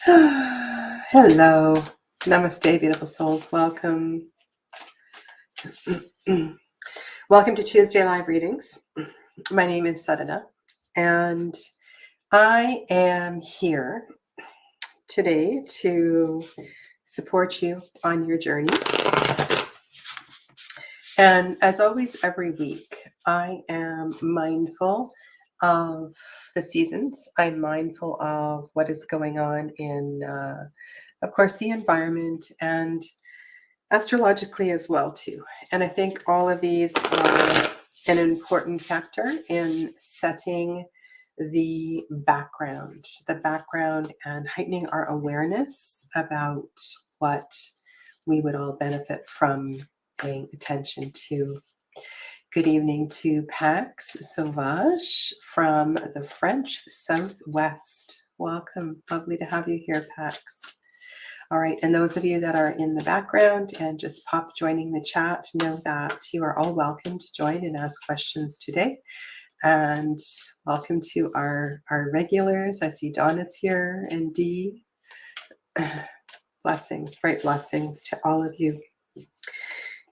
Hello. Namaste, beautiful souls. Welcome. Welcome to Tuesday Live Readings. My name is Sadhana, and I am here today to support you on your journey. And as always, every week, I am mindful of the seasons. I'm mindful of what is going on in, of course, the environment and astrologically as well too. And I think all of these are an important factor in setting the background and heightening our awareness about what we would all benefit from paying attention to. Good evening to Pax Sauvage from the French Southwest. Welcome. Lovely to have you here, Pax. All right, and those of you that are in the background and just pop joining the chat, know that you are all welcome to join and ask questions today. And welcome to our regulars. I see Donna's here and Dee. Blessings, bright blessings to all of you.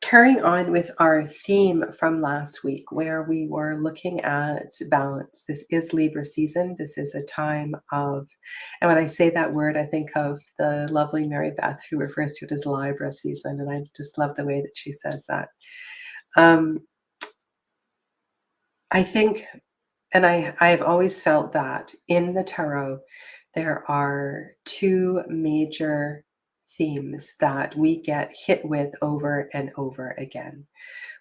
Carrying on with our theme from last week, where we were looking at balance. This is Libra season. This is a time of, and when I say that word, I think of the lovely Mary Beth, who refers to it as Libra season. And I just love the way that she says that. I think, and I have always felt that in the tarot, there are two major themes that we get hit with over and over again.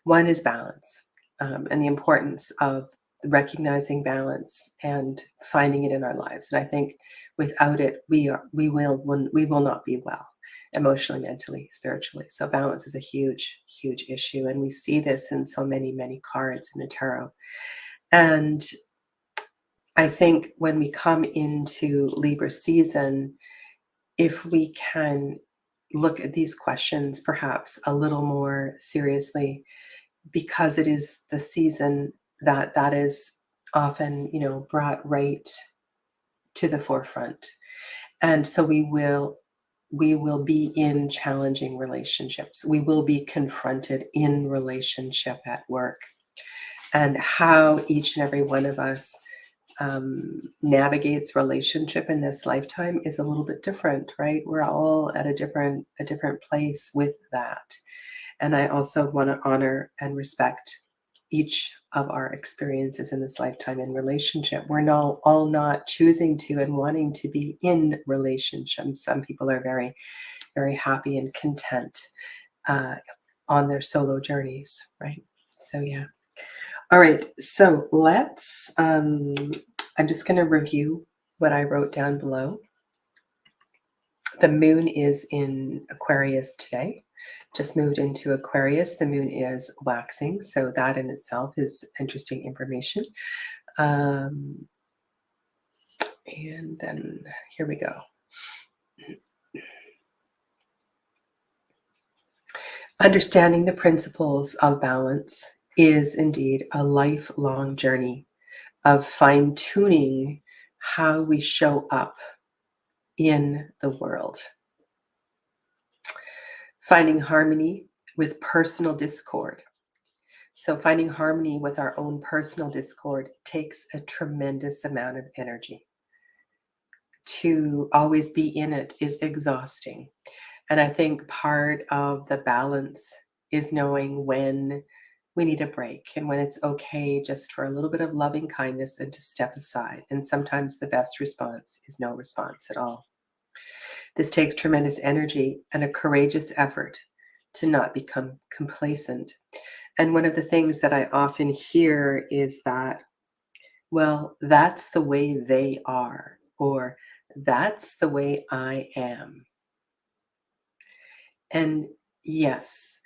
One is balance, and the importance of recognizing balance and finding it in our lives. And I think without it, we will not be well emotionally, mentally, spiritually. So balance is a huge, huge issue. And we see this in so many, many cards in the tarot. And I think when we come into Libra season, if we can look at these questions perhaps a little more seriously, because it is the season that is often, brought right to the forefront. And so we will be in challenging relationships. We will be confronted in relationship at work. And how each and every one of us navigates relationship in this lifetime is a little bit different, right? We're all at a different place with that. And I also want to honor and respect each of our experiences in this lifetime in relationship. We're all not choosing to and wanting to be in relationships. Some people are very, very happy and content on their solo journeys, right? So yeah. All right, so let's, I'm just going to review what I wrote down below. The moon is in Aquarius today, just moved into Aquarius. The moon is waxing, so that in itself is interesting information. And then here we go. Understanding the principles of balance is indeed a lifelong journey of fine-tuning how we show up in the world. Finding harmony with personal discord. So finding harmony with our own personal discord takes a tremendous amount of energy. To always be in it is exhausting. And I think part of the balance is knowing when we need a break and when it's okay just for a little bit of loving kindness and to step aside. And sometimes the best response is no response at all. This takes tremendous energy and a courageous effort to not become complacent. And one of the things that I often hear is that, well, that's the way they are, or that's the way I am. And yes,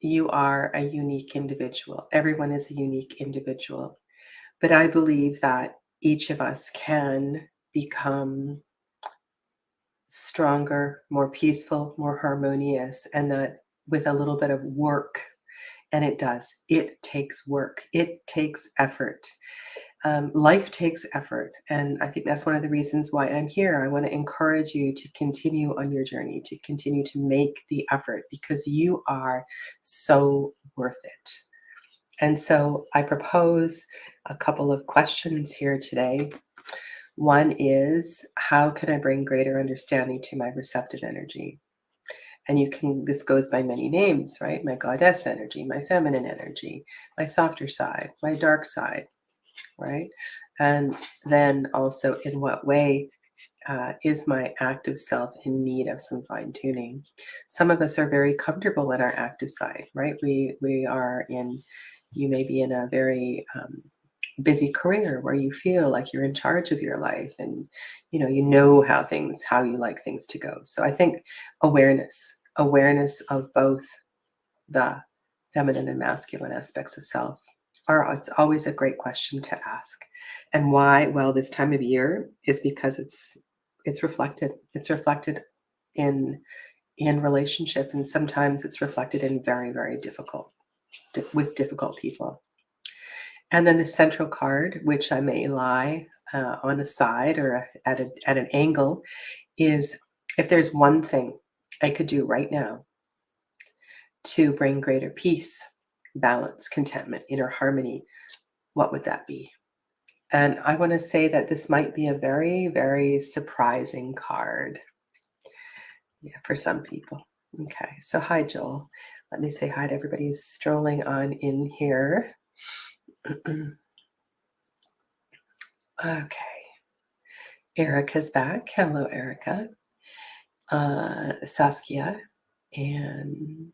you are a unique individual. Everyone is a unique individual. But I believe that each of us can become stronger, more peaceful, more harmonious, and that with a little bit of work, and it takes work, it takes effort. Life takes effort. And I think that's one of the reasons why I'm here. I want to encourage you to continue on your journey, to continue to make the effort because you are so worth it. And so I propose a couple of questions here today. One is, how can I bring greater understanding to my receptive energy? And this goes by many names, right? My goddess energy, my feminine energy, my softer side, my dark side, right? And then also, in what way is my active self in need of some fine tuning? Some of us are very comfortable in our active side, right? We are in, you may be in a very busy career where you feel like you're in charge of your life, and you know how you like things to go. So I think awareness of both the feminine and masculine aspects of self it's always a great question to ask. And why? Well, this time of year is because it's reflected in relationship, and sometimes it's reflected in very, very difficult people. And then the central card, which I may lie on a side or at an angle, is, if there's one thing I could do right now to bring greater peace, balance, contentment, inner harmony, what would that be? And I want to say that this might be a very, very surprising card. Yeah, for some people. Okay, so hi, Joel. Let me say hi to everybody who's strolling on in here. Okay. Erica's back. Hello, Erica. Saskia. And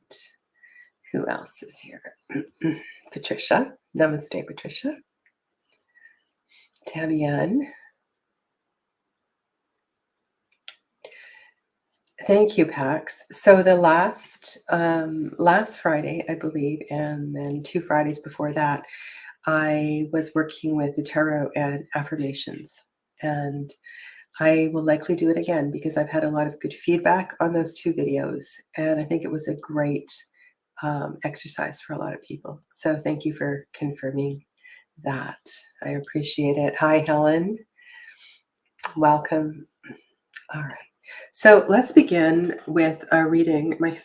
who else is here? Patricia. Namaste, Patricia. Tamian. Thank you, Pax. So the last Friday, I believe, and then 2 Fridays before that, I was working with the tarot and affirmations. And I will likely do it again because I've had a lot of good feedback on those 2 videos. And I think it was a great exercise for a lot of people. So thank you for confirming that. I appreciate it. Hi, Helen. Welcome. All right. So let's begin with a reading. My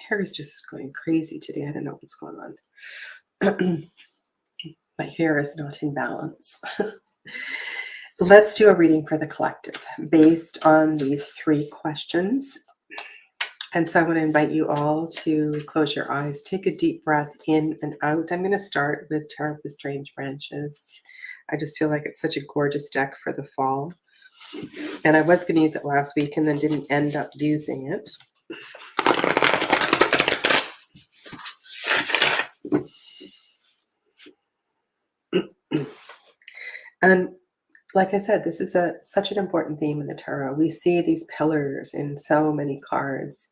hair is just going crazy today. I don't know what's going on. My hair is not in balance. Let's do a reading for the collective based on these 3 questions. And so I want to invite you all to close your eyes, take a deep breath in and out. I'm going to start with Tarot of the Strange Branches. I just feel like it's such a gorgeous deck for the fall. And I was going to use it last week and then didn't end up using it. And like I said, this is such an important theme in the tarot. We see these pillars in so many cards.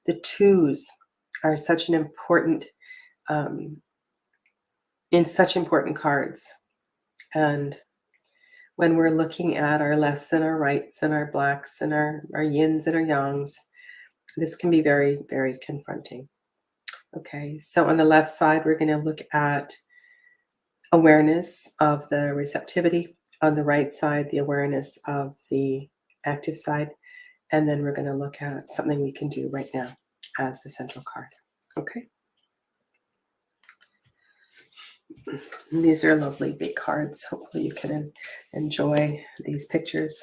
The 2s are such an important, in such important cards. And when we're looking at our lefts and our rights and our blacks and our yins and our yangs, this can be very, very confronting. Okay, so on the left side, we're going to look at awareness of the receptivity. On the right side, the awareness of the active side. And then we're going to look at something we can do right now as the central card. Okay. And these are lovely big cards. Hopefully you can enjoy these pictures.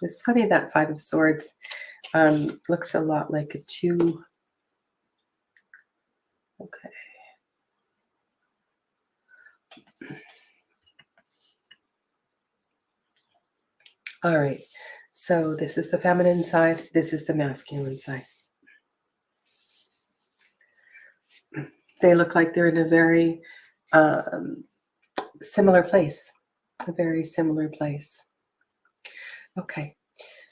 It's funny that 5 of Swords looks a lot like a 2. Okay. All right. So this is the feminine side. This is the masculine side. They look like they're in a very similar place. A very similar place. Okay.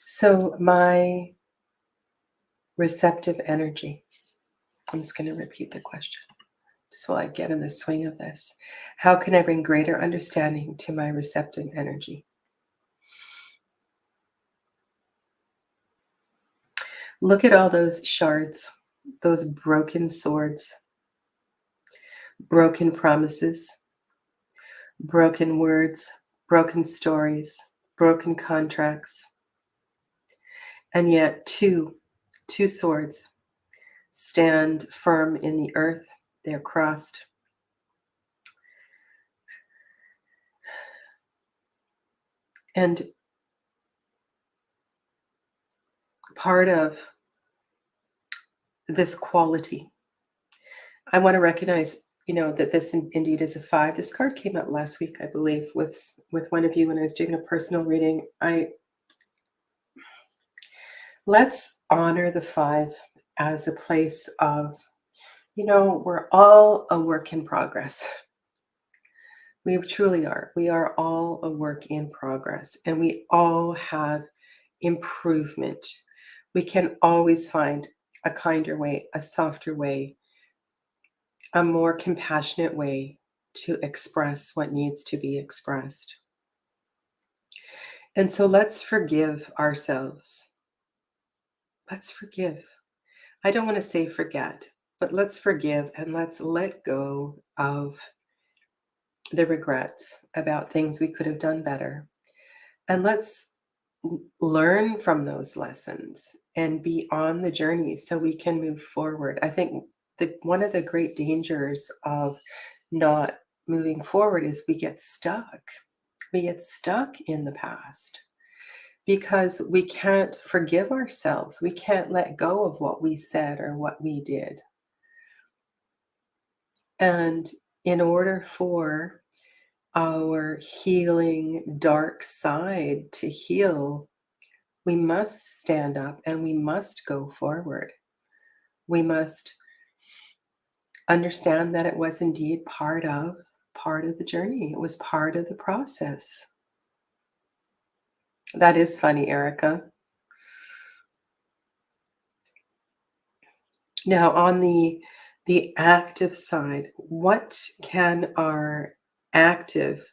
So my receptive energy. I'm just going to repeat the question just while I get in the swing of this. How can I bring greater understanding to my receptive energy? Look at all those shards, those broken swords, broken promises, broken words, broken stories, broken contracts, and yet two swords stand firm in the earth. They're crossed. And part of this quality, I want to recognize, that this indeed is a five. This card came up last week, I believe, with one of you when I was doing a personal reading. Let's honor the five as a place of, we're all a work in progress. We truly are. We are all a work in progress, and we all have improvement. We can always find a kinder way, a softer way, a more compassionate way to express what needs to be expressed. And so let's forgive ourselves. Let's forgive. I don't want to say forget, but let's forgive and let's let go of the regrets about things we could have done better. And let's learn from those lessons and be on the journey so we can move forward. I think that one of the great dangers of not moving forward is we get stuck. We get stuck in the past because we can't forgive ourselves. We can't let go of what we said or what we did. And in order for our healing dark side to heal, we must stand up and we must go forward. We must understand that it was indeed part of the journey. It was part of the process. That is funny, Erica. Now, on the active side, what can our active,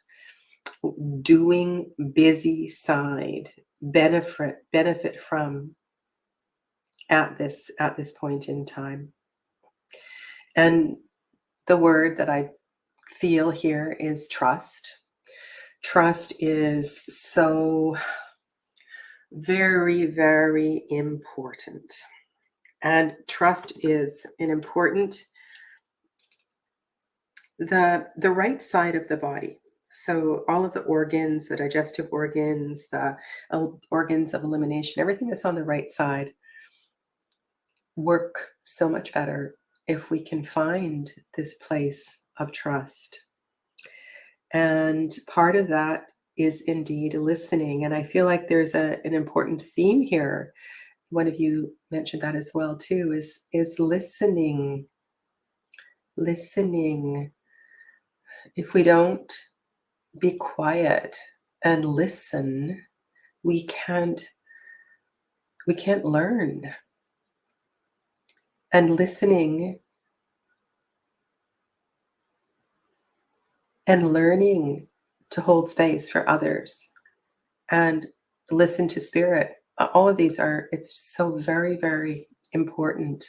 doing, busy side benefit from at this point in time? And the word that I feel here is trust. Trust is so very, very important. And trust is an important, the right side of the body. So all of the organs, the digestive organs, the organs of elimination, everything that's on the right side work so much better if we can find this place of trust. And part of that is indeed listening. And I feel like there's an important theme here. One of you mentioned that as well too, is listening. Listening. If we don't be quiet and listen, we can't learn. And listening and learning to hold space for others and listen to spirit, all of these are, it's so very, very important.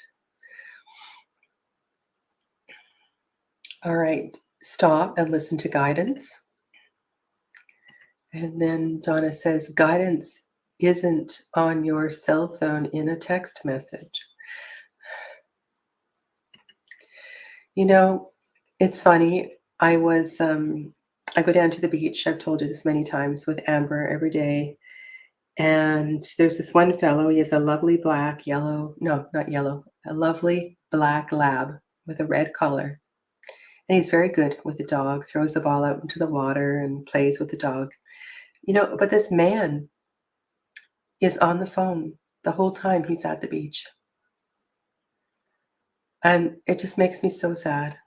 All right, stop and listen to guidance. And then Donna says, guidance isn't on your cell phone in a text message. It's funny. I go down to the beach. I've told you this many times with Amber every day. And there's this one fellow. He has a lovely a lovely black lab with a red collar. And he's very good with the dog, throws the ball out into the water and plays with the dog. But this man is on the phone the whole time he's at the beach. And it just makes me so sad.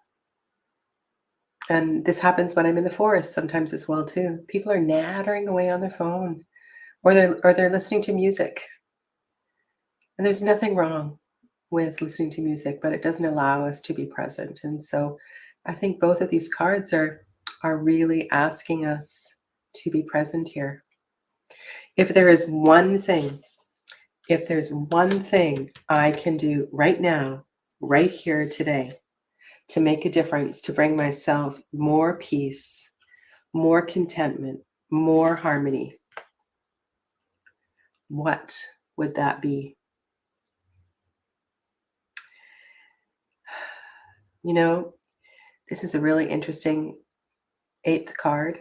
And this happens when I'm in the forest sometimes as well too. People are nattering away on their phone, or they're listening to music. And there's nothing wrong with listening to music, but it doesn't allow us to be present. And so I think both of these cards are really asking us to be present here. If there's one thing I can do right now, right here today, to make a difference, to bring myself more peace, more contentment, more harmony, what would that be? You know, this is a really interesting eighth card.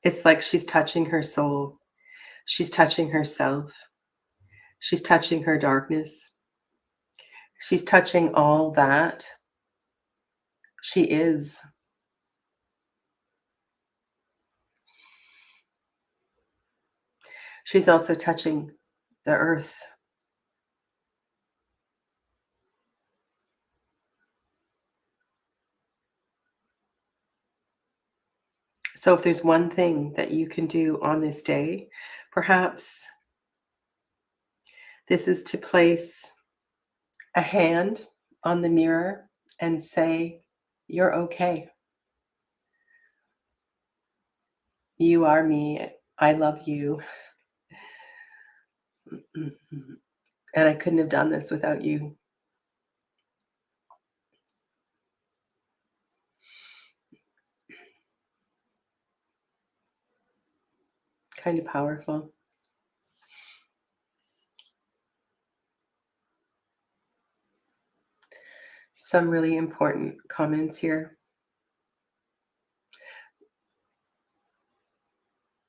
It's like she's touching her soul. She's touching herself. She's touching her darkness. She's touching all that she is. She's also touching the earth. So if there's one thing that you can do on this day, perhaps this is to place a hand on the mirror and say, "You're okay. You are me. I love you. And I couldn't have done this without you." Kind of powerful. Some really important comments here.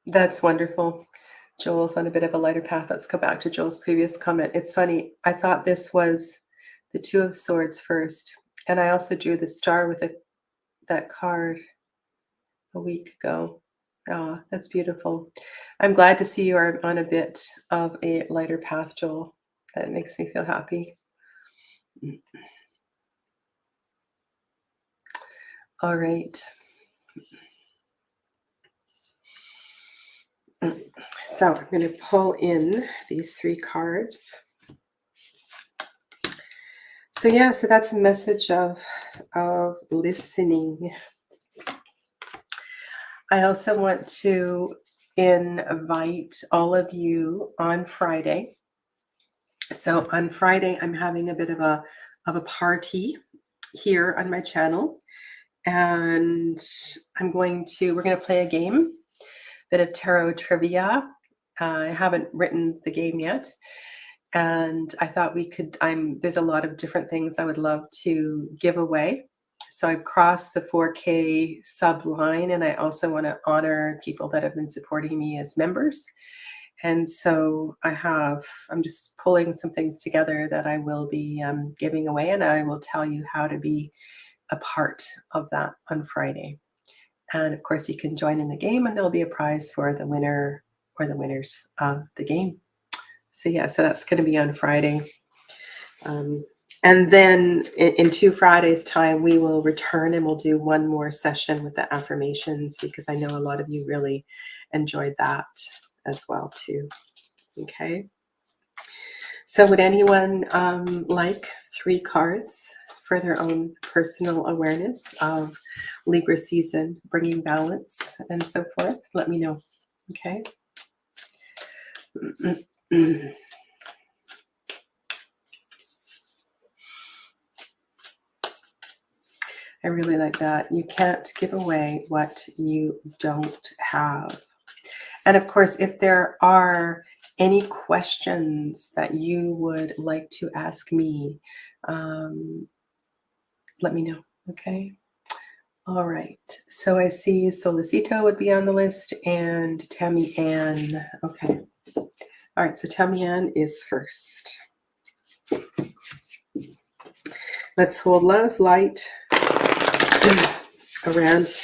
That's wonderful. Joel's on a bit of a lighter path. Let's go back to Joel's previous comment. It's funny. I thought this was the Two of Swords first, and I also drew the star with that card a week ago. Ah, that's beautiful. I'm glad to see you are on a bit of a lighter path, Joel. That makes me feel happy. All right. So I'm going to pull in these three cards. So yeah, so that's a message of listening. I also want to invite all of you on Friday. So on Friday, I'm having a bit of a party here on my channel, and we're going to play a game, bit of tarot trivia. I haven't written the game yet, and I thought we could. There's a lot of different things I would love to give away. So I've crossed the 4K sub line, and I also want to honor people that have been supporting me as members. And so I'm just pulling some things together that I will be giving away, and I will tell you how to be a part of that on Friday. And of course, you can join in the game, and there'll be a prize for the winner or the winners of the game. So yeah, so that's going to be on Friday. And then in 2 Fridays' time, we will return and we'll do one more session with the affirmations, because I know a lot of you really enjoyed that as well too. Okay. So would anyone like 3 cards for their own personal awareness of Libra season, bringing balance and so forth? Let me know. Okay. I really like that. You can't give away what you don't have. And of course, if there are any questions that you would like to ask me, let me know. Okay. All right. So I see Solicito would be on the list, and Tammy Ann. Okay. All right. So Tammy Ann is first. Let's hold love, light around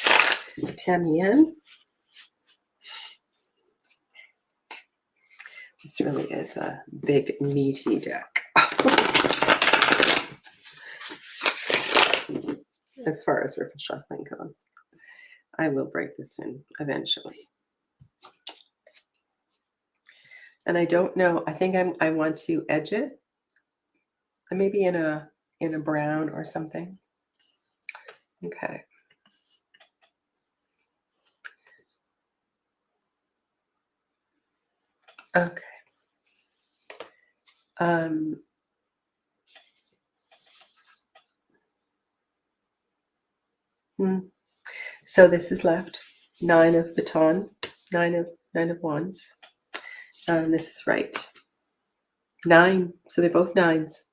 Tammy Ann. This really is a big, meaty deck. As far as riffle shuffling goes, I will break this in eventually. And I don't know. I think I want to edge it, maybe in a brown or something. Okay. Okay. So this is left. Nine of baton, nine of wands. This is right. 9. So they're both nines.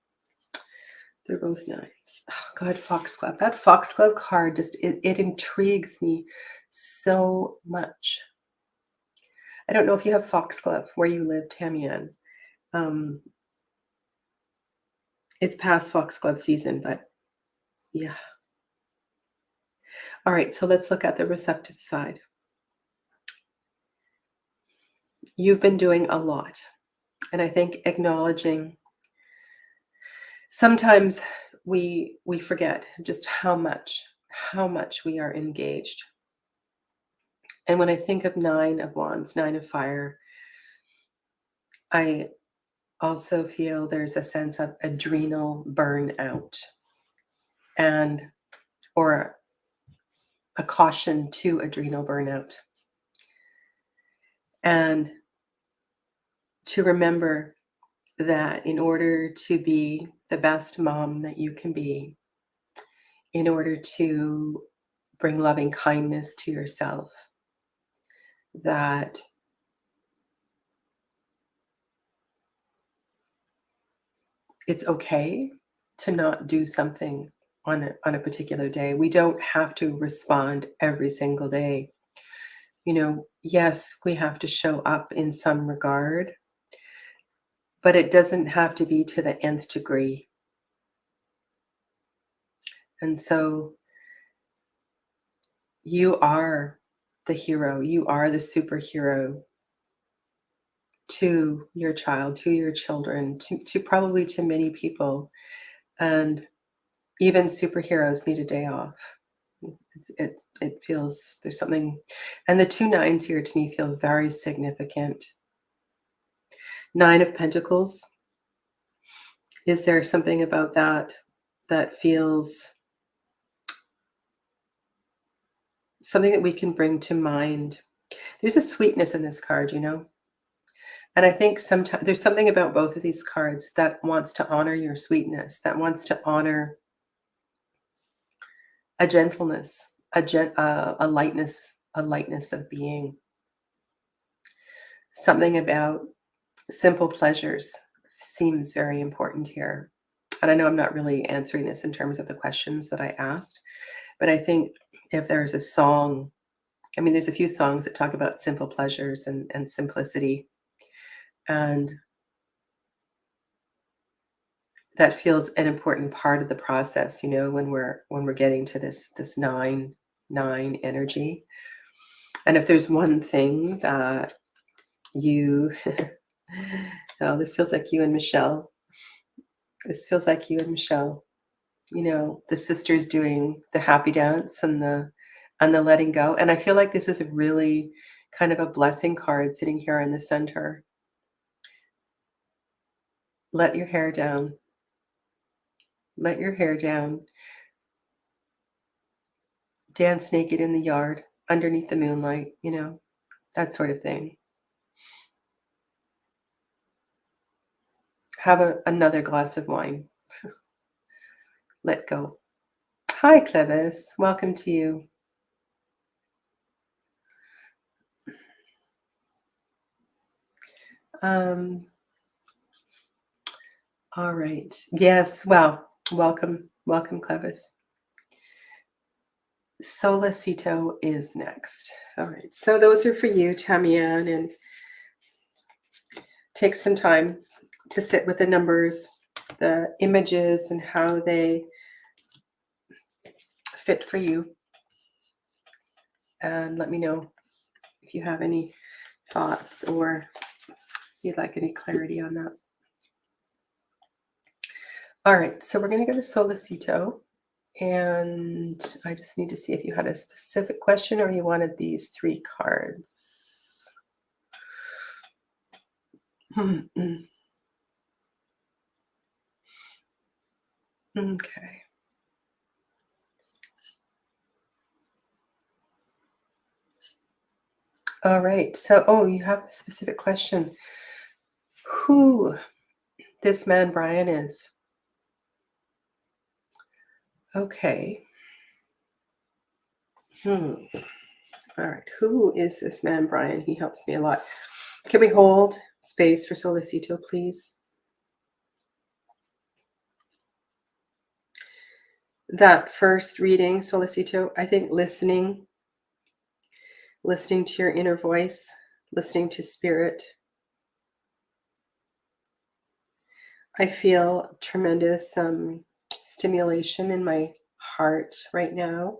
They're both nines. Oh, God, foxglove. That foxglove card just it intrigues me so much. I don't know if you have foxglove where you live, Tamian. Um, it's past foxglove season, but yeah. All right, so let's look at the receptive side. You've been doing a lot, and I think acknowledging sometimes we forget just how much we are engaged. And when I think of 9 of wands, 9 of fire, I also feel there's a sense of adrenal burnout and or a caution to adrenal burnout. And to remember that in order to be the best mom that you can be, in order to bring loving kindness to yourself, that it's okay to not do something on a particular day. We don't have to respond every single day. Yes, we have to show up in some regard, but it doesn't have to be to the nth degree. And so you are the hero, you are the superhero to your child, to your children, to probably to many people. And even superheroes need a day off. It feels there's something, and the 2 nines here to me feel very significant. 9 of Pentacles. Is there something about that that feels something that we can bring to mind? There's a sweetness in this card, and I think sometimes there's something about both of these cards that wants to honor your sweetness, that wants to honor a gentleness, a lightness of being. Something about simple pleasures seems very important here. And I know I'm not really answering this in terms of the questions that I asked, but I think if there's a song, I mean, there's a few songs that talk about simple pleasures and simplicity. And that feels an important part of the process, when we're getting to this 9 energy. And if there's one thing that you oh, this feels like you and Michelle. This feels like you and Michelle. The sisters doing the happy dance and the letting go. And I feel like this is a really kind of a blessing card sitting here in the center. Let your hair down. Let your hair down. Dance naked in the yard underneath the moonlight, that sort of thing. Have another glass of wine. Let go. Hi, Clevis. Welcome to you. All right. Yes. Well, welcome, Clevis. Solacito is next. All right. So those are for you, Tamian, and take some time to sit with the numbers, the images, and how they fit for you. And let me know if you have any thoughts or you'd like any clarity on that. All right, so we're going to go to Solacito, and I just need to see if you had a specific question or you wanted these 3 cards. Okay. All right, so, you have a specific question. Who this man Brian is. Okay. All right. Who is this man, Brian? He helps me a lot. Can we hold space for Solicito, please? That first reading, Solicito, I think listening to your inner voice, listening to spirit. I feel tremendous stimulation in my heart right now.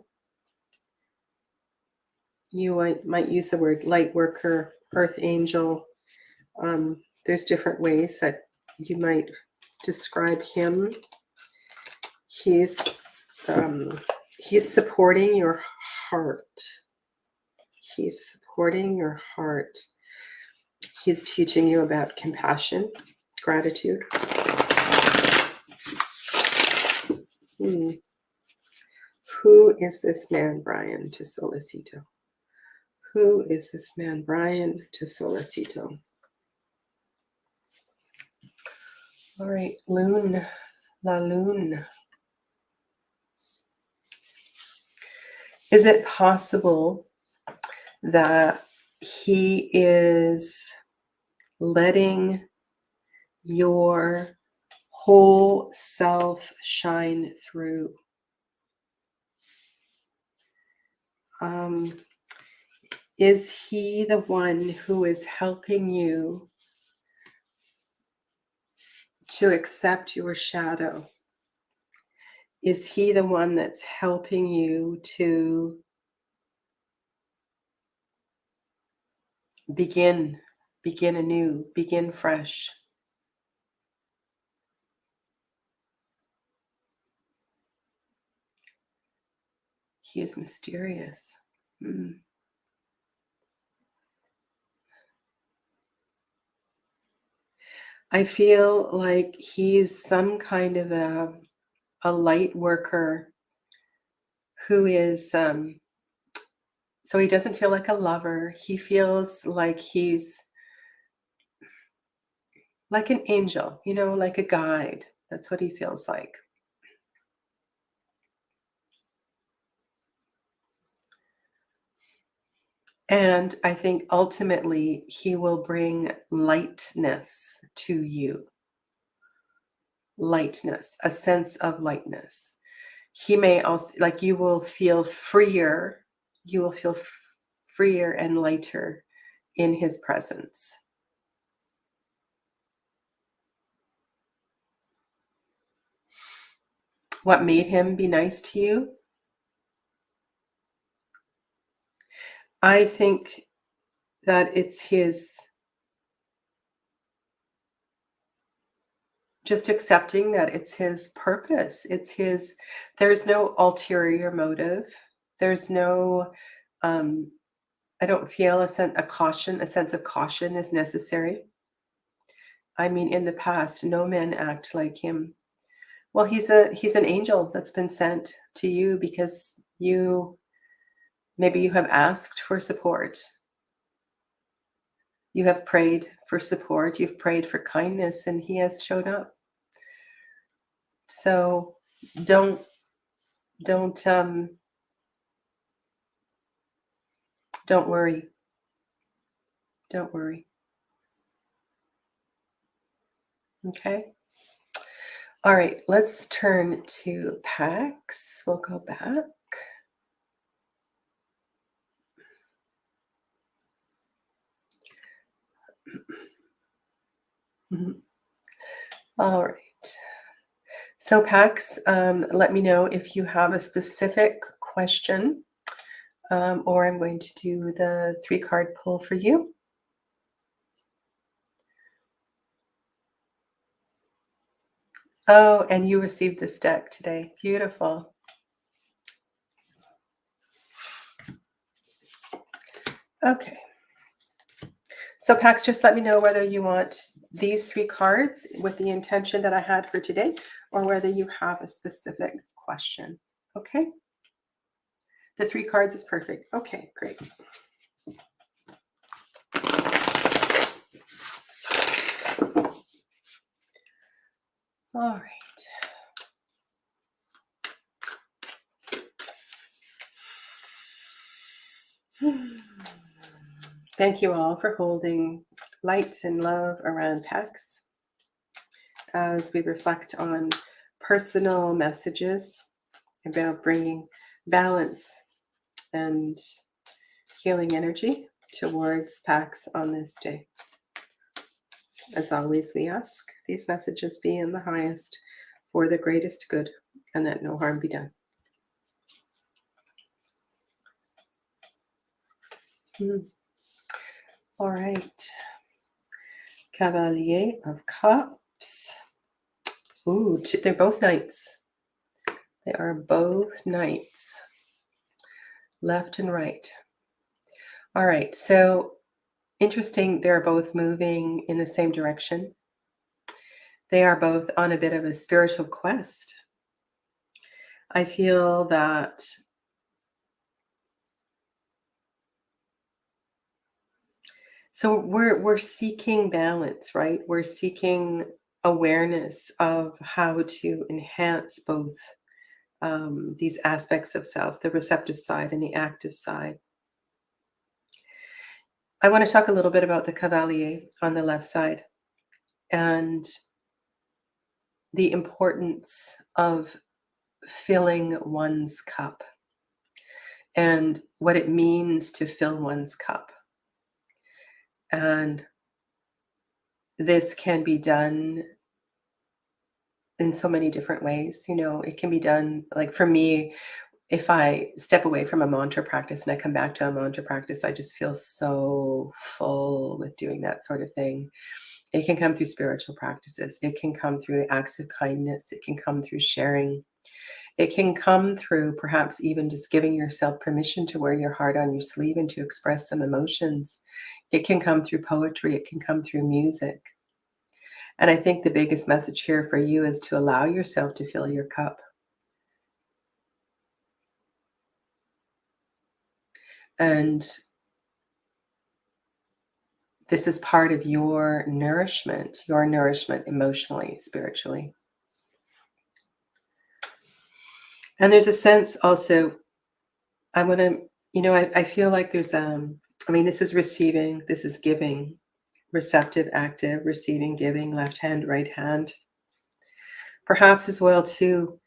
You might use the word light worker, earth angel. There's different ways that you might describe him. He's supporting your heart. He's supporting your heart. He's teaching you about compassion, gratitude. Who is this man, Brian, to Solicito? Who is this man, Brian, to Solicito? All right, Loon, La Lune. Is it possible that he is letting your whole self shine through? Is he the one who is helping you to accept your shadow? Is he the one that's helping you to begin anew, begin fresh? He is mysterious. I feel like he's some kind of a light worker who is, so he doesn't feel like a lover. He feels like he's like an angel, like a guide. That's what he feels like. And I think ultimately he will bring lightness to you. Lightness, a sense of lightness. He may also, like, you will feel freer. You will feel freer and lighter in his presence. What made him be nice to you? I think that it's his just accepting that it's his purpose. There's no ulterior motive. There's no, I don't feel a sense of caution is necessary. I mean, in the past, no men act like him. Well, he's an angel that's been sent to you because maybe you have asked for support. You have prayed for support. You've prayed for kindness, and he has showed up. So don't worry. Don't worry. Okay. All right, let's turn to Pax. We'll go back. All right. So Pax, let me know if you have a specific question, or I'm going to do the 3-card pull for you. Oh, and you received this deck today. Beautiful. Okay. So Pax, just let me know whether you want these 3 cards with the intention that I had for today, or whether you have a specific question. Okay? The 3 cards is perfect. Okay, great. All right. Thank you all for holding light and love around PAX as we reflect on personal messages about bringing balance and healing energy towards PAX on this day. As always, we ask these messages be in the highest for the greatest good and that no harm be done. All right. Cavalier of Cups. Ooh, they're both knights. They are both knights. Left and right. All right, so interesting. They're both moving in the same direction. They are both on a bit of a spiritual quest. I feel that so we're seeking balance, right? We're seeking awareness of how to enhance both these aspects of self, the receptive side and the active side. I want to talk a little bit about the Cavalier on the left side and the importance of filling one's cup and what it means to fill one's cup. And this can be done in so many different ways. You know, it can be done, like for me, if I step away from a mantra practice and I come back to a mantra practice, I just feel so full with doing that sort of thing. It can come through spiritual practices. It can come through acts of kindness. It can come through sharing. It can come through perhaps even just giving yourself permission to wear your heart on your sleeve and to express some emotions. It can come through poetry. It can come through music. And I think the biggest message here for you is to allow yourself to fill your cup. And this is part of your nourishment emotionally, spiritually. And there's a sense also, I want to, I feel like there's, this is receiving, this is giving, receptive, active, receiving, giving, left hand, right hand. Perhaps as well, too,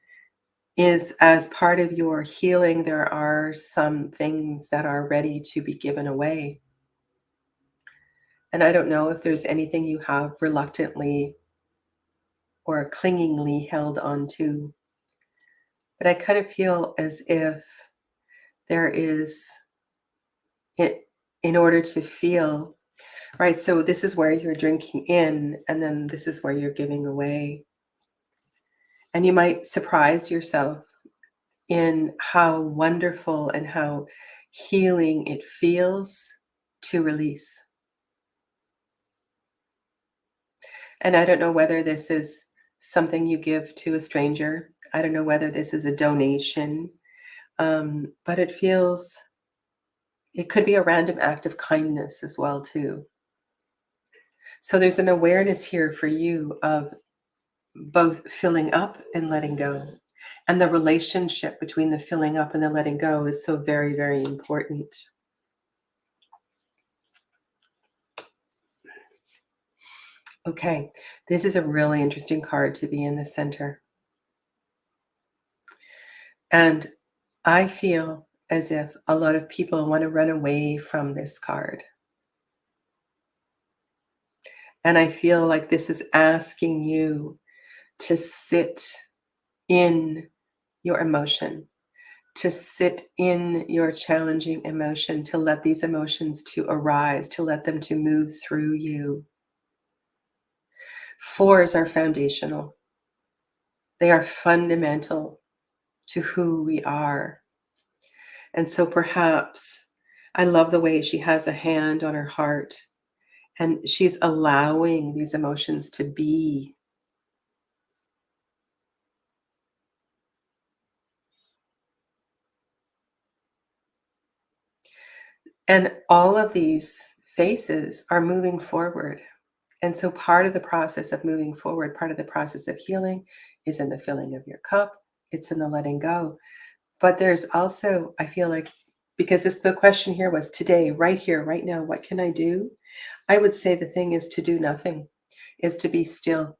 is as part of your healing, there are some things that are ready to be given away. And I don't know if there's anything you have reluctantly or clingingly held on to, but I kind of feel as if there is, it, in order to feel, right? So this is where you're drinking in, and then this is where you're giving away. And you might surprise yourself in how wonderful and how healing it feels to release. And I don't know whether this is something you give to a stranger. I don't know whether this is a donation, but it feels, it could be a random act of kindness as well, too. So there's an awareness here for you of both filling up and letting go. And the relationship between the filling up and the letting go is so very, very important. Okay, this is a really interesting card to be in the center. And I feel as if a lot of people want to run away from this card. And I feel like this is asking you to sit in your emotion, to sit in your challenging emotion, to let these emotions to arise, to let them to move through you. Fours are foundational. They are fundamental to who we are. And so perhaps I love the way she has a hand on her heart and she's allowing these emotions to be. And all of these faces are moving forward. And so part of the process of moving forward, part of the process of healing is in the filling of your cup, it's in the letting go. But there's also, I feel like Because the question here was today, right here, right now, what can I do? I would say the thing is to do nothing, is to be still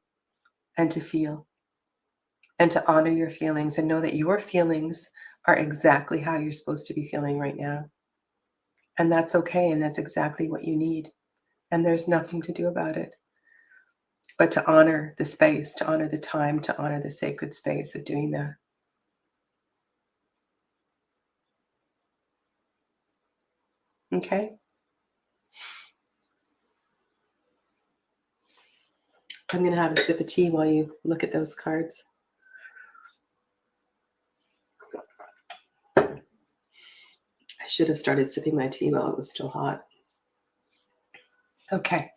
and to feel and to honor your feelings and know that your feelings are exactly how you're supposed to be feeling right now. And that's okay. And that's exactly what you need. And there's nothing to do about it but to honor the space, to honor the time, to honor the sacred space of doing that. Okay? I'm going to have a sip of tea while you look at those cards. I should have started sipping my tea while it was still hot. Okay.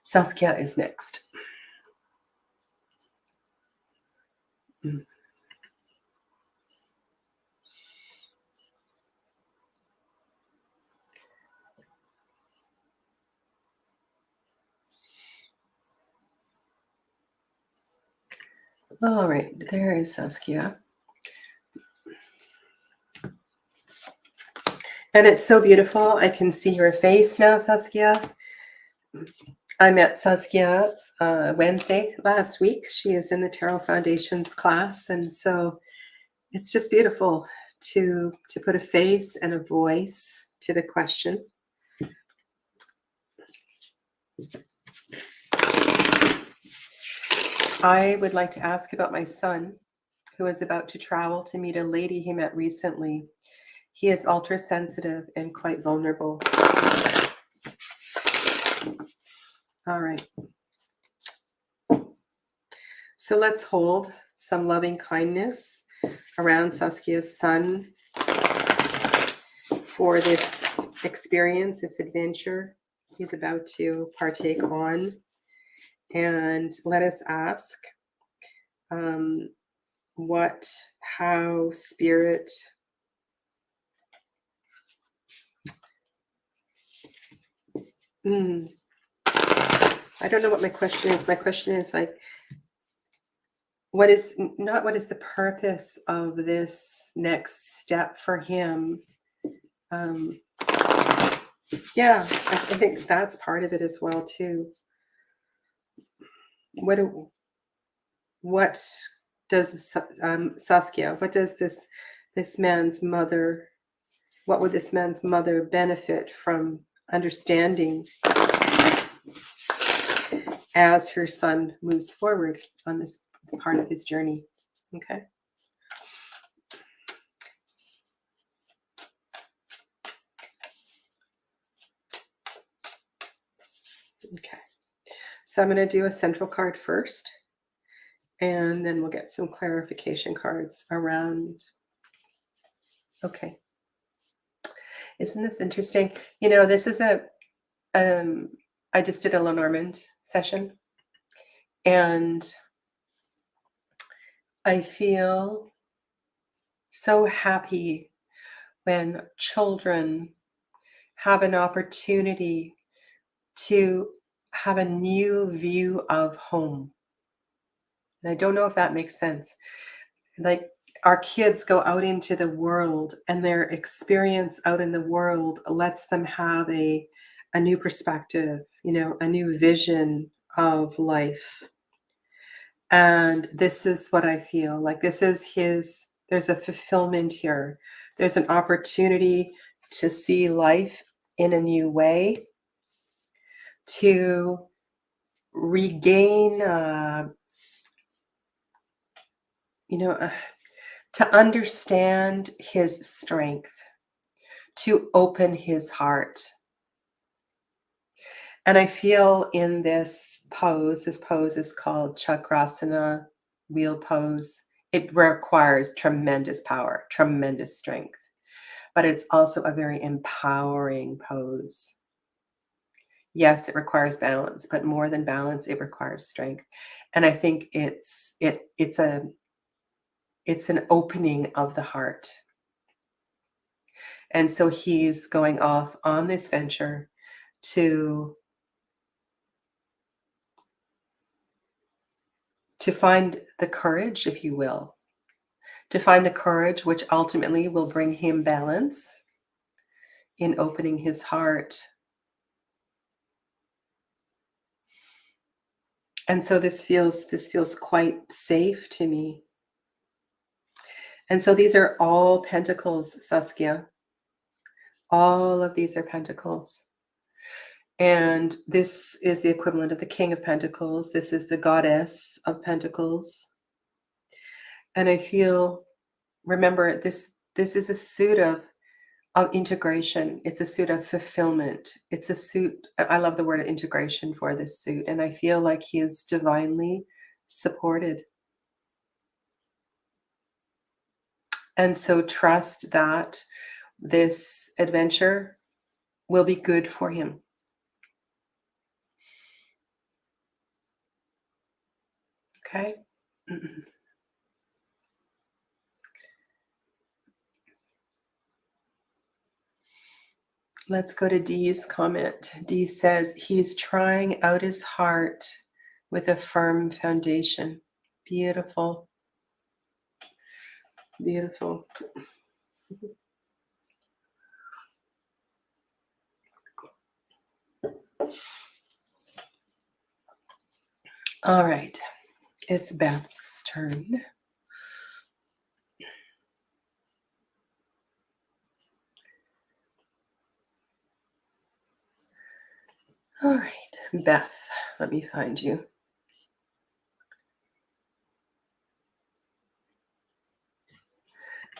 Saskia is next. Mm. All right, there is Saskia. And it's so beautiful. I can see your face now, Saskia. I met Saskia Wednesday last week. She is in the Tarot Foundation's class. And so it's just beautiful to put a face and a voice to the question. I would like to ask about my son, who is about to travel to meet a lady he met recently. He is ultra sensitive and quite vulnerable. All right. So let's hold some loving kindness around Saskia's son for this experience, this adventure he's about to partake on. And let us ask how spirit I don't know what my question is. My question is like, what is the purpose of this next step for him? Yeah, I think that's part of it as well too. What does Saskia? What does this man's mother? What would this man's mother benefit from understanding as her son moves forward on this part of his journey? Okay. Okay. So I'm going to do a central card first, and then we'll get some clarification cards around. Okay. Isn't this interesting? You know, this is I just did a Lenormand session, and I feel so happy when children have an opportunity to have a new view of home. And I don't know if that makes sense. Like, our kids go out into the world, and their experience out in the world lets them have a new perspective, you know, a new vision of life. And this is what I feel like. This is there's a fulfillment here. There's an opportunity to see life in a new way, to regain, to understand his strength, to open his heart. And I feel in this pose is called Chakrasana, wheel pose. It requires tremendous power, tremendous strength, but it's also a very empowering pose. Yes, it requires balance, but more than balance, it requires strength. And I think it's an opening of the heart. And so he's going off on this venture to find the courage, if you will, to find the courage which ultimately will bring him balance, in opening his heart. And so this feels quite safe to me. And so these are all pentacles, Saskia. All of these are pentacles. And this is the equivalent of the King of Pentacles. This is the Goddess of Pentacles. And I feel, remember, this is a suit of integration. It's a suit of fulfillment. It's a suit, I love the word integration for this suit. And I feel like he is divinely supported. And so trust that this adventure will be good for him. Okay? Let's go to Dee's comment. Dee says, he's trying out his heart with a firm foundation. Beautiful. Beautiful. All right. It's Beth's turn. All right, Beth, let me find you.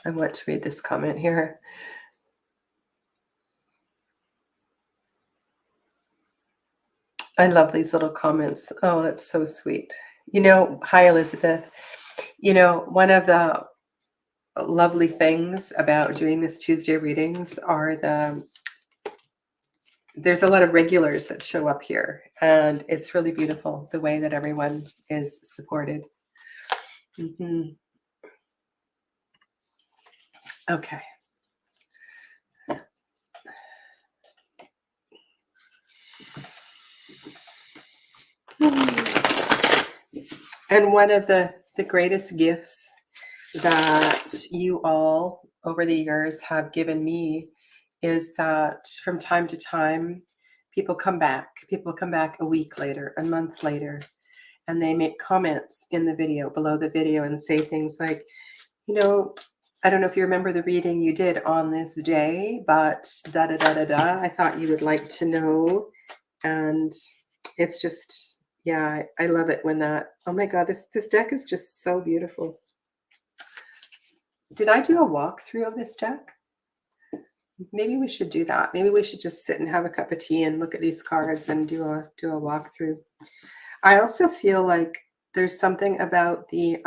I want to read this comment here. I love these little comments. Oh, that's so sweet. Hi, Elizabeth. One of the lovely things about doing this Tuesday readings are there's a lot of regulars that show up here, and it's really beautiful the way that everyone is supported. Okay. And one of the greatest gifts that you all over the years have given me is that from time to time, people come back a week later, a month later, and they make comments in the video, below the video, and say things like, I don't know if you remember the reading you did on this day, but da da da da da, I thought you would like to know. And it's just, yeah, I love it when that, oh my God, this deck is just so beautiful. Did I do a walkthrough of this deck? Maybe we should do that. Maybe we should just sit and have a cup of tea and look at these cards and do a walkthrough. I also feel like there's something about the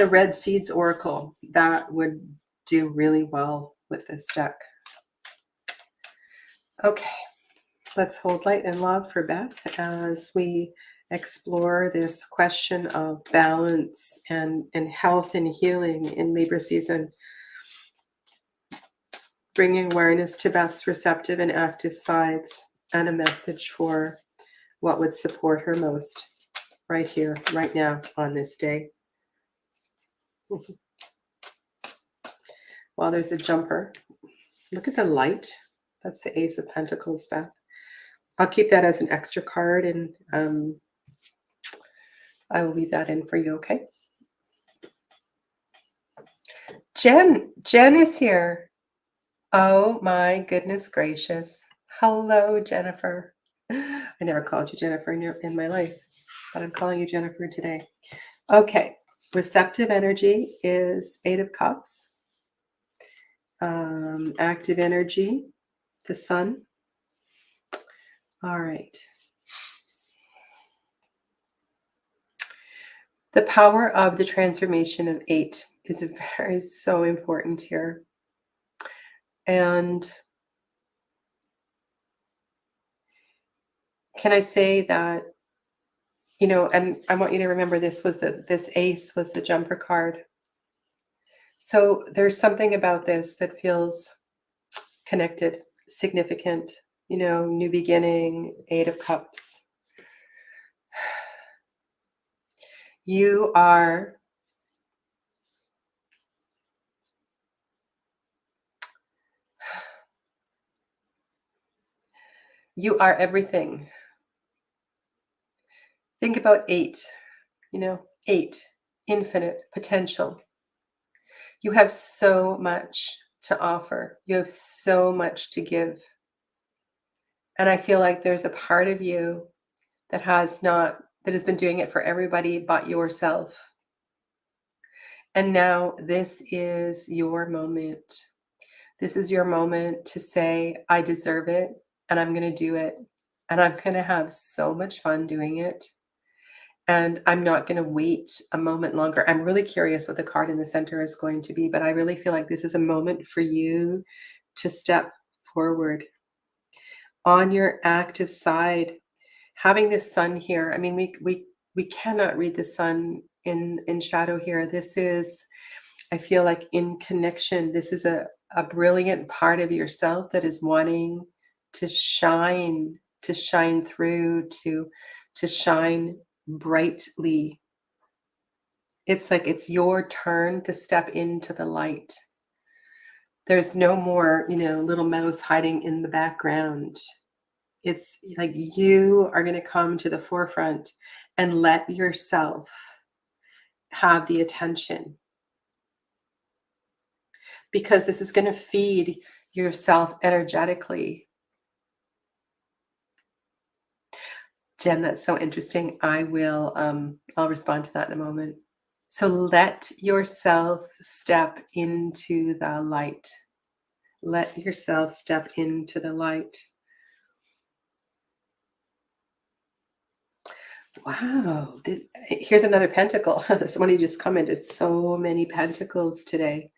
Red Seeds Oracle that would do really well with this deck. Okay, let's hold light and love for Beth as we explore this question of balance and health and healing in Libra season. Bringing awareness to Beth's receptive and active sides and a message for what would support her most right here, right now, on this day. Well, there's a jumper. Look at the light. That's the Ace of Pentacles, Beth. I'll keep that as an extra card, and I will leave that in for you, okay? Jen is here. Oh my goodness gracious. Hello, Jennifer. I never called you Jennifer in my life, but I'm calling you Jennifer today. Okay, receptive energy is 8 of Cups. Active energy, the Sun. All right. The power of the transformation of 8 is so important here. And can I say that, and I want you to remember this Ace was the jumper card. So there's something about this that feels connected, significant, new beginning, 8 of Cups. You are You are everything. Think about 8, 8, infinite potential. You have so much to offer. You have so much to give. And I feel like there's a part of you that has been doing it for everybody but yourself. And now this is your moment. This is your moment to say, I deserve it, and I'm going to do it. And I'm going to have so much fun doing it. And I'm not going to wait a moment longer. I'm really curious what the card in the center is going to be, but I really feel like this is a moment for you to step forward. On your active side, having this sun here, I mean, we cannot read the sun in shadow here. This is, I feel like, in connection. This is a brilliant part of yourself that is wanting to shine through, to shine brightly. It's like it's your turn to step into the light. There's no more, little mouse hiding in the background. It's like you are going to come to the forefront and let yourself have the attention, because this is going to feed yourself energetically. Jen, that's so interesting. I'll respond to that in a moment. So let yourself step into the light. Let yourself step into the light. Wow. Here's another pentacle. Somebody just commented, so many pentacles today.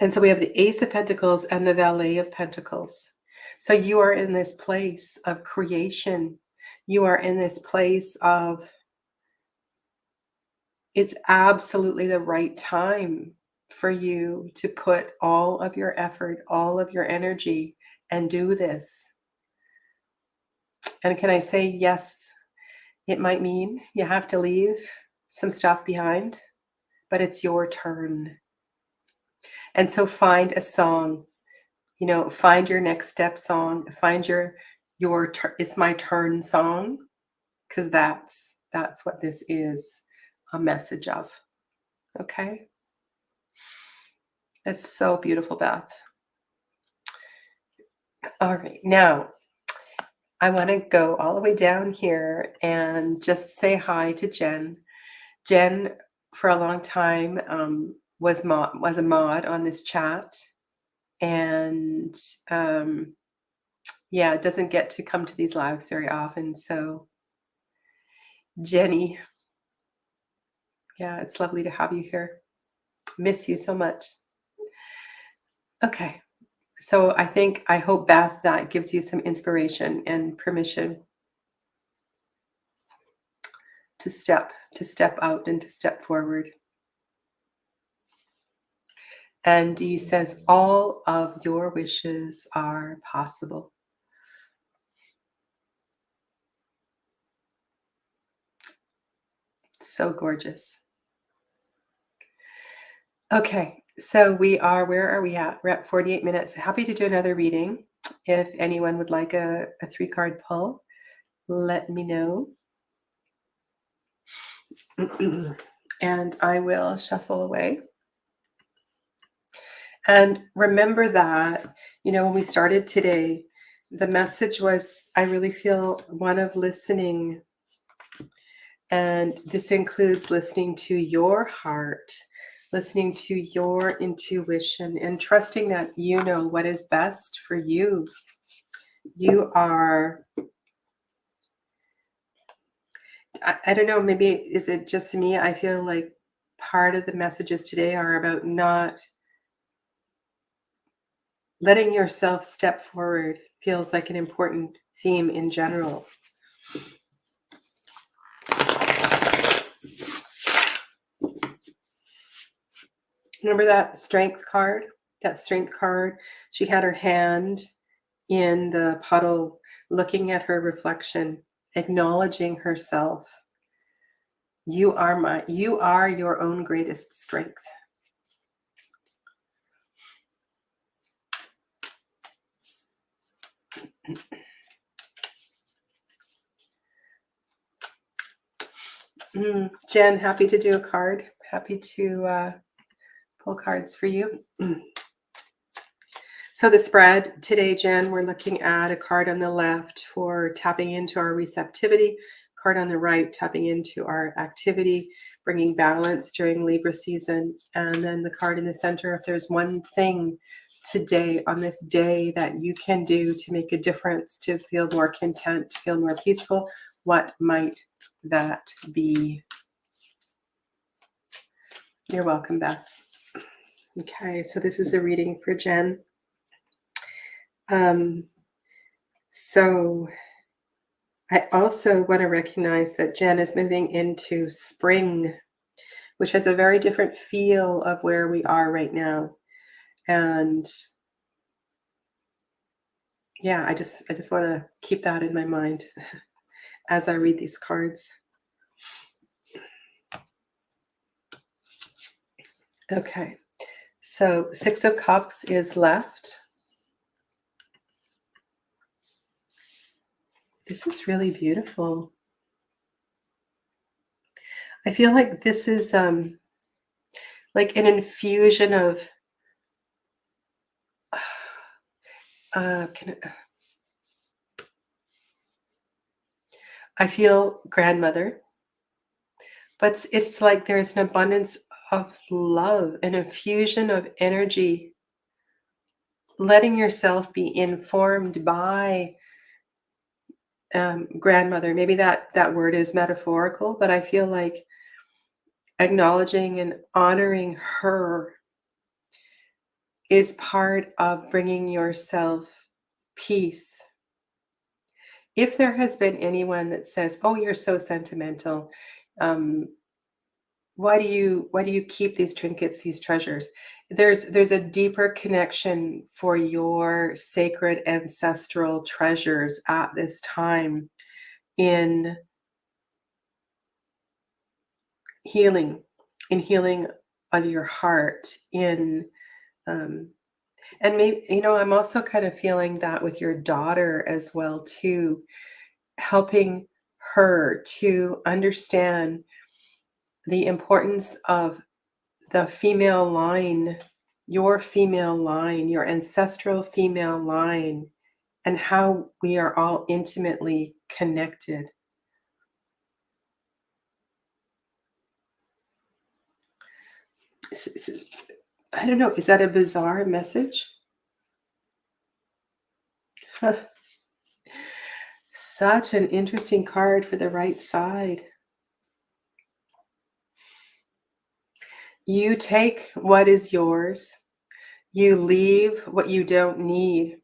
And so we have the Ace of Pentacles and the Valet of Pentacles. So you are in this place of creation. You are in this place of, it's absolutely the right time for you to put all of your effort, all of your energy, and do this. And can I say, yes, it might mean you have to leave some stuff behind, but it's your turn. And so find a song, find your next step song, find your it's my turn song, because that's what this is a message of. Okay? That's so beautiful, Beth. All right, now I want to go all the way down here and just say hi to Jen. Jen, for a long time, was a mod on this chat, and doesn't get to come to these lives very often. So, Jenny, yeah, it's lovely to have you here. Miss you so much. Okay. So I hope, Beth, that gives you some inspiration and permission to step out and to step forward. And he says, all of your wishes are possible. So gorgeous. Okay, so where are we at? We're at 48 minutes. Happy to do another reading. If anyone would like a 3-card pull, let me know. And I will shuffle away. And remember that, when we started today, the message was, I really feel one of listening. And this includes listening to your heart, listening to your intuition, and trusting that you know what is best for you. You are, I don't know, maybe is it just me? I feel like part of the messages today are about not letting yourself step forward. Feels like an important theme in general. Remember that strength card? That strength card? She had her hand in the puddle, looking at her reflection, acknowledging herself. You are your own greatest strength. Jen, happy to do a card. Happy to pull cards for you. So the spread today, Jen, we're looking at a card on the left for tapping into our receptivity, card on the right, tapping into our activity, bringing balance during Libra season, and then the card in the center, if there's one thing today on this day that you can do to make a difference, to feel more content, to feel more peaceful, what might that be? You're welcome, Beth. Okay, so this is a reading for Jen. So I also want to recognize that Jen is moving into spring, which has a very different feel of where we are right now. And yeah, I just want to keep that in my mind as I read these cards. Okay, so 6 of Cups is left. This is really beautiful. I feel like this is like an infusion of I feel grandmother, but it's like there's an abundance of love, an infusion of energy, letting yourself be informed by grandmother. Maybe that word is metaphorical, but I feel like acknowledging and honoring her is part of bringing yourself peace. If there has been anyone that says, "Oh, you're so sentimental," um, why do you keep these trinkets, these treasures? There's a deeper connection for your sacred ancestral treasures at this time in healing, in healing of your heart, in and maybe, I'm also kind of feeling that with your daughter as well too, helping her to understand the importance of the female line, your ancestral female line, and how we are all intimately connected. I don't know, is that a bizarre message? Such an interesting card for the right side. You take what is yours, you leave what you don't need,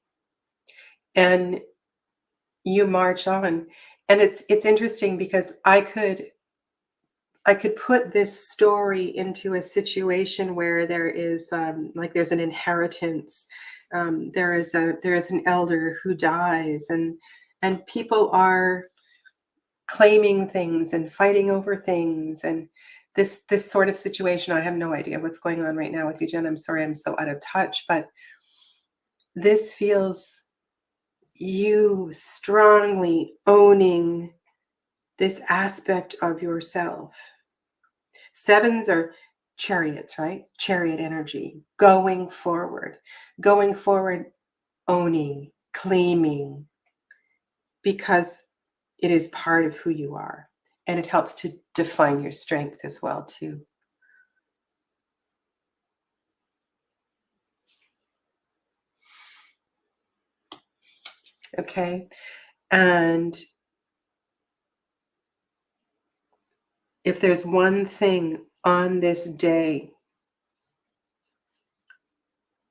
and you march on. And it's interesting because I could put this story into a situation where there is like there's an inheritance. There is an elder who dies, and people are claiming things and fighting over things, and this sort of situation. I have no idea what's going on right now with you, Jen. I'm sorry, I'm so out of touch, but this feels you strongly owning this aspect of yourself. Sevens are chariots, right? Chariot energy, going forward, owning, claiming, because it is part of who you are. And it helps to define your strength as well, too. Okay. And if there's one thing on this day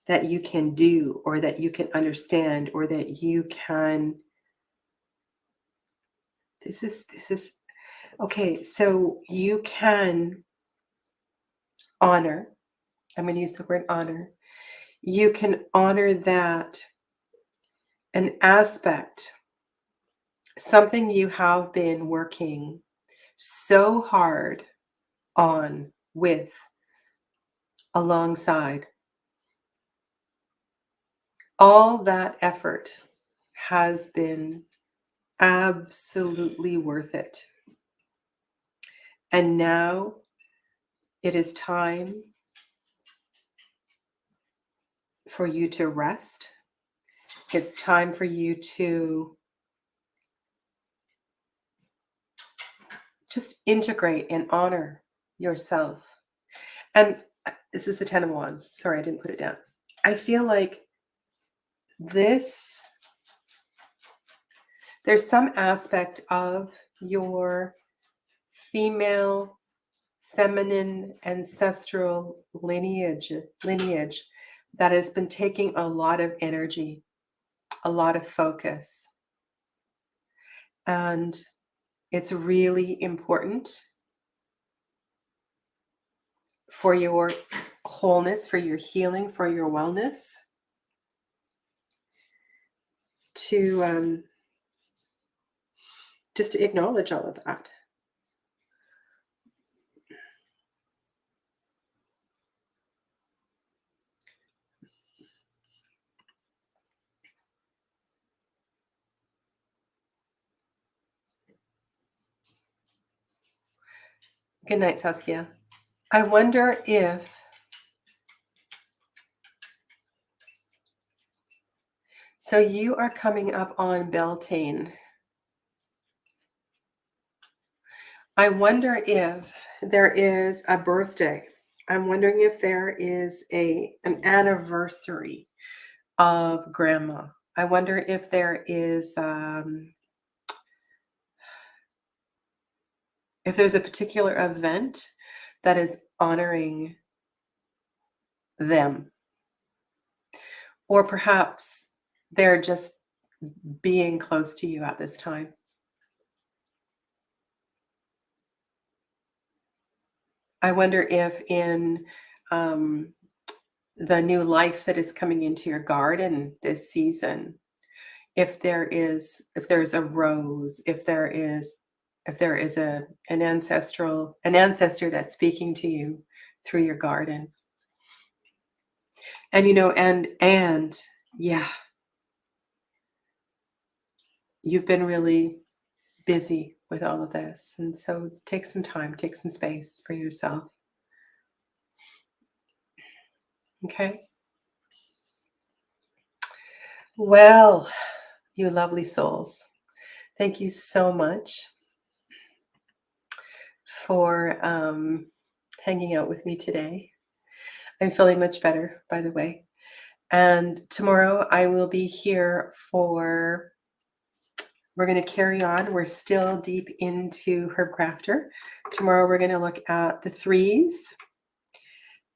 that you can do, or that you can understand, or that you can, this is okay. So you can honor, I'm going to use the word honor. You can honor that an aspect, something you have been working so hard on, with, alongside, all that effort has been absolutely worth it. And now it is time for you to rest. It's time for you to just integrate and honor yourself. And this is the Ten of Wands. Sorry, I didn't put it down. I feel like this, there's some aspect of your female, feminine, ancestral lineage that has been taking a lot of energy, a lot of focus. And it's really important for your wholeness, for your healing, for your wellness to just to acknowledge all of that. Good night, Saskia. I wonder if so you are coming up on Beltane. I wonder if there is a birthday. I'm wondering if there is an anniversary of grandma. I wonder if there is if there's a particular event that is honoring them. Or perhaps they're just being close to you at this time. I wonder if in the new life that is coming into your garden this season, if there's a rose, if there is an ancestor that's speaking to you through your garden. And and yeah, you've been really busy with all of this. And so take some time, take some space for yourself. Okay. Well, you lovely souls, thank you so much for hanging out with me today. I'm feeling much better, by the way. And tomorrow I will be here we're going to carry on. We're still deep into Herb Crafter. Tomorrow we're going to look at the threes.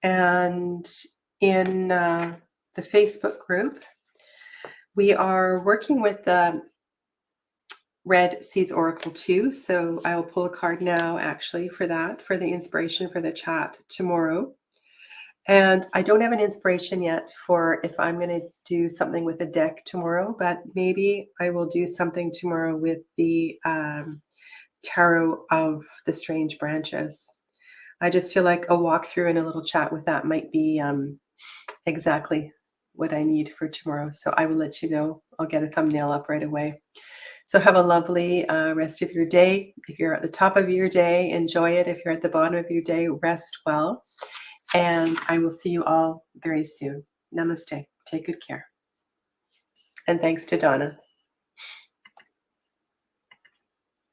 And in the Facebook group, we are working with the Red Seeds Oracle 2. So I will pull a card now, actually, for that, for the inspiration for the chat tomorrow. And I don't have an inspiration yet for if I'm going to do something with a deck tomorrow, but maybe I will do something tomorrow with the Tarot of the Strange Branches. I just feel like a walkthrough and a little chat with that might be exactly what I need for tomorrow. So I will let you know. I'll get a thumbnail up right away. So have a lovely rest of your day. If you're at the top of your day, enjoy it. If you're at the bottom of your day, rest well. And I will see you all very soon. Namaste. Take good care. And thanks to Donna.